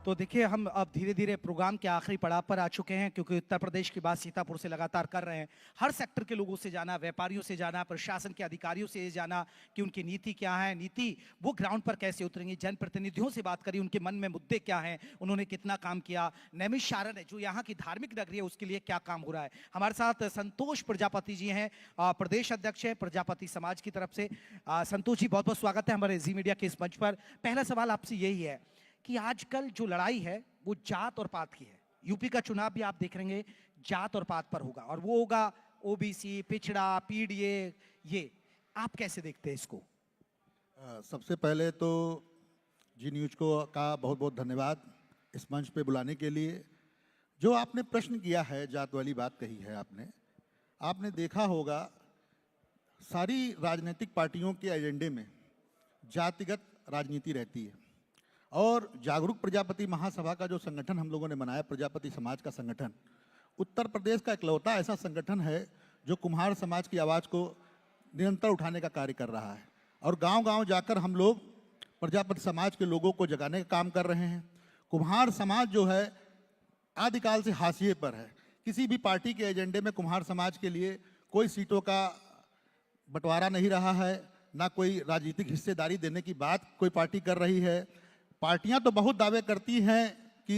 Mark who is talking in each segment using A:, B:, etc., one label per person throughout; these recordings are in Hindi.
A: तो देखिए, हम अब धीरे धीरे प्रोग्राम के आखिरी पड़ाव पर आ चुके हैं, क्योंकि उत्तर प्रदेश की बात सीतापुर से लगातार कर रहे हैं। हर सेक्टर के लोगों से जाना, व्यापारियों से जाना, प्रशासन के अधिकारियों से जाना कि उनकी नीति क्या है, नीति वो ग्राउंड पर कैसे उतरेंगी। जनप्रतिनिधियों से बात करी, उनके मन में मुद्दे क्या हैं, उन्होंने कितना काम किया। नैमिषारण्य जो यहाँ की धार्मिक नगरी है, उसके लिए क्या काम हो रहा है। हमारे साथ संतोष प्रजापति जी हैं, प्रदेश अध्यक्ष है प्रजापति समाज की तरफ से। संतोष जी, बहुत बहुत स्वागत है हमारे जी मीडिया के इस मंच पर। पहला सवाल आपसे यही है कि आजकल जो लड़ाई है वो जात और पात की है। यूपी का चुनाव भी आप देख रहे हैं जात और पात पर होगा, और वो होगा ओबीसी, पिछड़ा, पीडीए। ये आप कैसे देखते हैं इसको?
B: सबसे पहले तो जी न्यूज को का बहुत बहुत धन्यवाद इस मंच पे बुलाने के लिए। जो आपने प्रश्न किया है, जात वाली बात कही है आपने देखा होगा सारी राजनीतिक पार्टियों के एजेंडे में जातिगत राजनीति रहती है। और जागरूक प्रजापति महासभा का जो संगठन हम लोगों ने बनाया, प्रजापति समाज का संगठन, उत्तर प्रदेश का इकलौता ऐसा संगठन है जो कुम्हार समाज की आवाज़ को निरंतर उठाने का कार्य कर रहा है। और गांव-गांव जाकर हम लोग प्रजापति समाज के लोगों को जगाने का काम कर रहे हैं। कुम्हार समाज जो है आदिकाल से हाशिए पर है। किसी भी पार्टी के एजेंडे में कुम्हार समाज के लिए कोई सीटों का बंटवारा नहीं रहा है, ना कोई राजनीतिक हिस्सेदारी देने की बात कोई पार्टी कर रही है। पार्टियां तो बहुत दावे करती हैं कि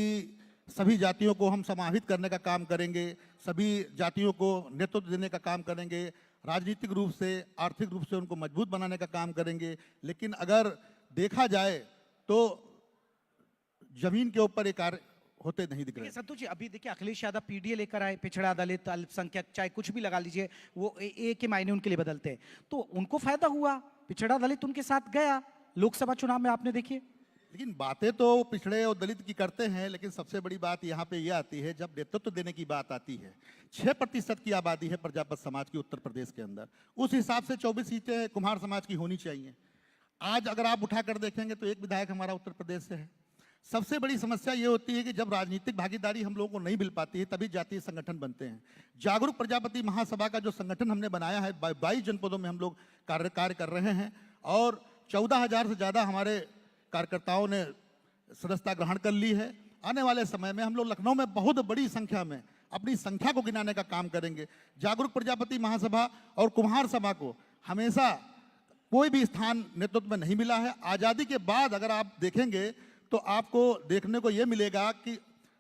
B: सभी जातियों को हम समाहित करने का काम करेंगे, सभी जातियों को नेतृत्व देने का काम करेंगे, राजनीतिक रूप से, आर्थिक रूप से उनको मजबूत बनाने का काम करेंगे। लेकिन अगर देखा जाए तो जमीन के ऊपर ये कार्य होते नहीं दिख रहे।
A: संतोष जी, अभी देखिए अखिलेश यादव पीडीए लेकर आए, पिछड़ा, दलित, अल्पसंख्यक, चाहे कुछ भी लगा लीजिए, वो एक के मायने उनके लिए बदलते हैं, तो उनको फायदा हुआ। पिछड़ा दलित उनके साथ गया लोकसभा चुनाव में, आपने देखिए।
B: लेकिन बातें तो पिछड़े और दलित की करते हैं, लेकिन सबसे बड़ी बात यहाँ पे ये आती है जब नेतृत्व देने की बात आती है। 6% की आबादी है प्रजापति समाज की उत्तर प्रदेश के अंदर, उस हिसाब से 24 सीटें कुम्हार समाज की होनी चाहिए। आज अगर आप उठाकर देखेंगे तो एक विधायक हमारा उत्तर प्रदेश से है। सबसे बड़ी समस्या ये होती है कि जब राजनीतिक भागीदारी हम लोगों को नहीं मिल पाती है, तभी जातीय संगठन बनते हैं। जागरूक प्रजापति महासभा का जो संगठन हमने बनाया है, 22 जनपदों में हम लोग कार्य कर रहे हैं, और 14,000 से ज़्यादा हमारे कार्यकर्ताओं ने सदस्यता ग्रहण कर ली है। आने वाले समय में हम लोग लखनऊ में बहुत बड़ी संख्या में अपनी संख्या को गिनाने का काम करेंगे। जागरूक प्रजापति महासभा और कुम्हार सभा को हमेशा कोई भी स्थान नेतृत्व में नहीं मिला है। आज़ादी के बाद अगर आप देखेंगे तो आपको देखने को यह मिलेगा कि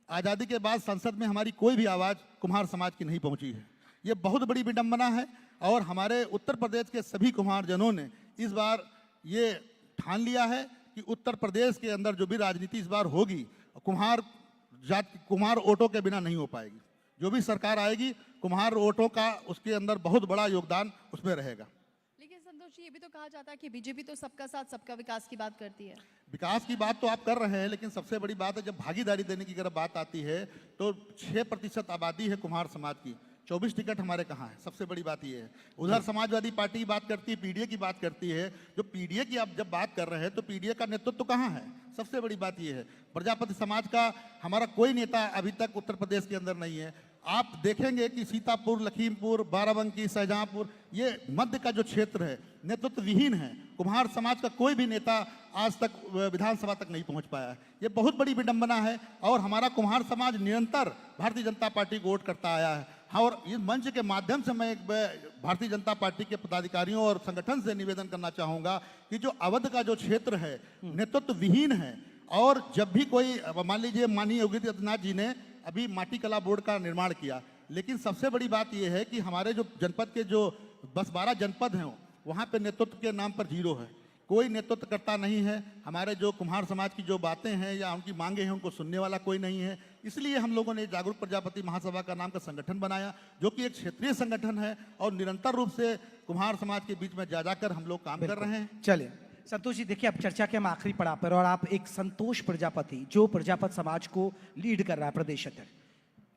B: आज़ादी के बाद संसद में हमारी कोई भी आवाज़ कुम्हार समाज की नहीं पहुंची है। ये बहुत बड़ी विडंबना है, और हमारे उत्तर प्रदेश के सभी कुम्हारजनों ने इस बार ये ठान लिया है कि उत्तर प्रदेश के अंदर जो भी राजनीति इस बार होगी, कुम्हार वोटों के बिना नहीं हो पाएगी। जो भी सरकार आएगी, कुम्हार वोटों का उसके अंदर बहुत बड़ा योगदान उसमें रहेगा।
C: लेकिन संतोष जी, ये भी तो कहा जाता है कि बीजेपी तो सबका साथ सबका विकास की बात करती है।
B: विकास की बात तो आप कर रहे हैं, लेकिन सबसे बड़ी बात है जब भागीदारी देने की अगर बात आती है तो 6% आबादी है कुम्हार समाज की, 24 टिकट हमारे कहाँ है। सबसे बड़ी बात ये है। उधर समाजवादी पार्टी की बात करती है, पीडीए की बात करती है। जो पीडीए की आप जब बात कर रहे हैं तो पीडीए का नेतृत्व कहाँ है? सबसे बड़ी बात ये है, प्रजापति समाज का हमारा कोई नेता अभी तक उत्तर प्रदेश के अंदर नहीं है। आप देखेंगे कि सीतापुर, लखीमपुर, बाराबंकी, शाहजहांपुर, ये मध्य का जो क्षेत्र है नेतृत्व विहीन है। कुम्हार समाज का कोई भी नेता आज तक विधानसभा तक नहीं पहुंच पाया है। ये बहुत बड़ी विडंबना है, और हमारा कुम्हार समाज निरंतर भारतीय जनता पार्टी को वोट करता आया है। हाँ, और इस मंच के माध्यम से मैं भारतीय जनता पार्टी के पदाधिकारियों और संगठन से निवेदन करना चाहूँगा कि जो अवध का जो क्षेत्र है नेतृत्व विहीन है, और जब भी कोई मान लीजिए माननीय योगी आदित्यनाथ जी ने अभी माटी कला बोर्ड का निर्माण किया, लेकिन सबसे बड़ी बात यह है कि हमारे जो जनपद के जो 10-12 जनपद हैं वहाँ पे नेतृत्व के नाम पर जीरो है। कोई नेतृत्व करता नहीं है। हमारे जो कुम्हार समाज की जो बातें हैं या उनकी मांगे हैं उनको सुनने वाला कोई नहीं है। इसलिए हम लोगों ने जागरूक प्रजापति महासभा का नाम का संगठन बनाया, जो कि एक क्षेत्रीय संगठन है, और निरंतर रूप से कुम्हार समाज के बीच में जा जाकर हम लोग काम कर रहे हैं।
A: चलिए संतोष जी, देखिए अब चर्चा के हम आखिरी पड़ाव पर, और आप एक संतोष प्रजापति जो प्रजापति समाज को लीड कर रहा है, प्रदेश अध्यक्ष,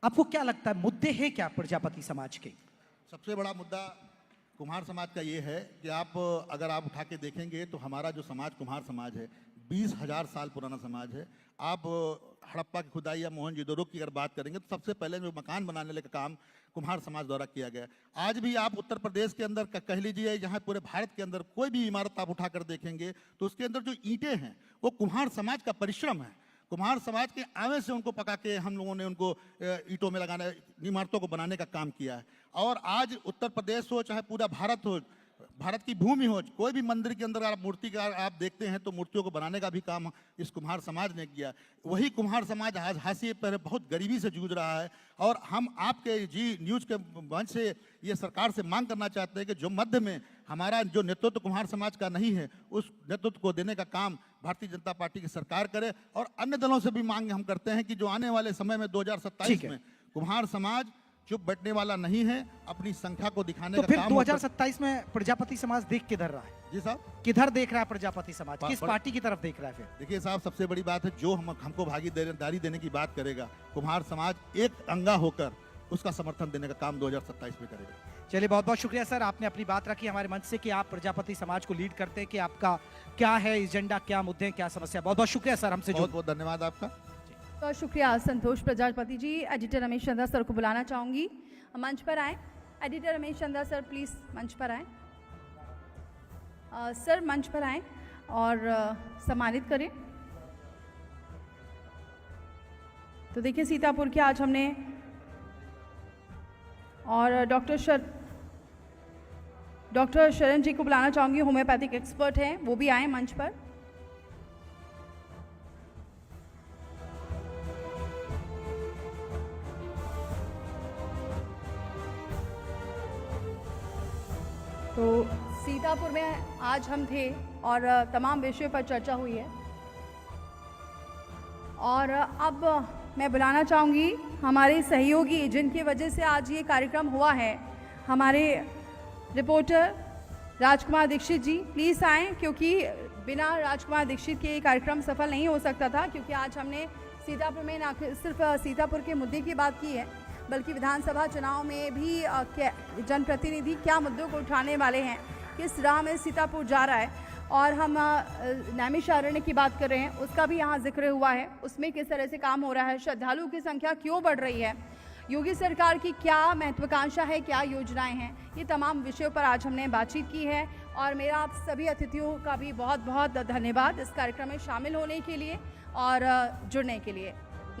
A: आपको क्या लगता है मुद्दे हैं क्या प्रजापति समाज के?
B: सबसे बड़ा मुद्दा कुम्हार समाज का ये है कि अगर आप उठा के देखेंगे तो हमारा जो समाज कुम्हार समाज है 20,000 साल पुराना समाज है। आप हड़प्पा की खुदाई या मोहनजोदड़ो की अगर बात करेंगे तो सबसे पहले जो मकान बनाने का काम कुम्हार समाज द्वारा किया गया। आज भी आप उत्तर प्रदेश के अंदर कह लीजिए, यहाँ पूरे भारत के अंदर कोई भी इमारत आप उठाकर देखेंगे तो उसके अंदर जो ईंटें हैं वो कुम्हार समाज का परिश्रम है। कुम्हार समाज के आवे से उनको पका के हम लोगों ने उनको ईंटों में लगाने, इमारतों को बनाने का काम किया है। और आज उत्तर प्रदेश हो चाहे पूरा भारत हो, भारत की भूमि हो, कोई भी मंदिर के अंदर आप मूर्ति का आप देखते हैं तो मूर्तियों को बनाने का भी काम इस कुम्हार समाज ने किया। वही कुम्हार समाज आज हाशिए पर बहुत गरीबी से जूझ रहा है। और हम आपके जी न्यूज़ के मंच से ये सरकार से मांग करना चाहते हैं कि जो मध्य में हमारा जो नेतृत्व कुम्हार समाज का नहीं है, उस नेतृत्व को देने का काम भारतीय जनता पार्टी की सरकार करे। और अन्य दलों से भी मांग हम करते हैं कि जो आने वाले समय में 2027 में कुम्हार समाज चुप बैठने वाला नहीं है, अपनी संख्या को दिखाने
A: तो
B: का
A: फिर
B: काम
A: 2027 में प्रजापति समाज देख किधर रहा है?
B: जी साहब,
A: किधर देख रहा है प्रजापति समाज? किस पार्टी की तरफ देख रहा है फिर?
B: देखिए साहब, सबसे बड़ी बात है जो हमको भागीदारी देने की बात करेगा, कुम्हार समाज एक अंगा होकर उसका समर्थन देने का काम 2027 में करेगा।
A: चलिए, बहुत बहुत शुक्रिया सर, आपने अपनी बात रखी हमारे मंच से कि आप प्रजापति समाज को लीड करते हैं, कि आपका क्या है एजेंडा, क्या मुद्दे हैं, क्या समस्या। बहुत बहुत शुक्रिया सर हमसे
B: बहुत बहुत धन्यवाद आपका।
C: बहुत शुक्रिया संतोष प्रजापति जी। एडिटर रमेश चंद्रा सर को बुलाना चाहूँगी, मंच पर आए। Editor Ramesh Chandra sir please मंच पर आए। सर मंच पर आए और सम्मानित करें। तो देखिए, सीतापुर के आज हमने और डॉक्टर शरण जी को बुलाना चाहूँगी, होम्योपैथिक एक्सपर्ट हैं, वो भी आए मंच पर। तो सीतापुर में आज हम थे और तमाम विषयों पर चर्चा हुई है। और अब मैं बुलाना चाहूँगी हमारे सहयोगी जिनकी वजह से आज ये कार्यक्रम हुआ है, हमारे रिपोर्टर राजकुमार दीक्षित जी प्लीज़ आएँ, क्योंकि बिना राजकुमार दीक्षित के ये कार्यक्रम सफल नहीं हो सकता था। क्योंकि आज हमने सीतापुर में ना सिर्फ सीतापुर के मुद्दे की बात की है, बल्कि विधानसभा चुनाव में भी जनप्रतिनिधि क्या मुद्दों को उठाने वाले हैं, किस राह में सीतापुर जा रहा है। और हम नैमिषारण्य की बात कर रहे हैं, उसका भी यहाँ जिक्र हुआ है, उसमें किस तरह से काम हो रहा है, श्रद्धालुओं की संख्या क्यों बढ़ रही है, योगी सरकार की क्या महत्वाकांक्षा है, क्या योजनाएं हैं, ये तमाम विषयों पर आज हमने बातचीत की है। और मेरा आप सभी अतिथियों का भी बहुत बहुत धन्यवाद इस कार्यक्रम में शामिल होने के लिए और जुड़ने के लिए।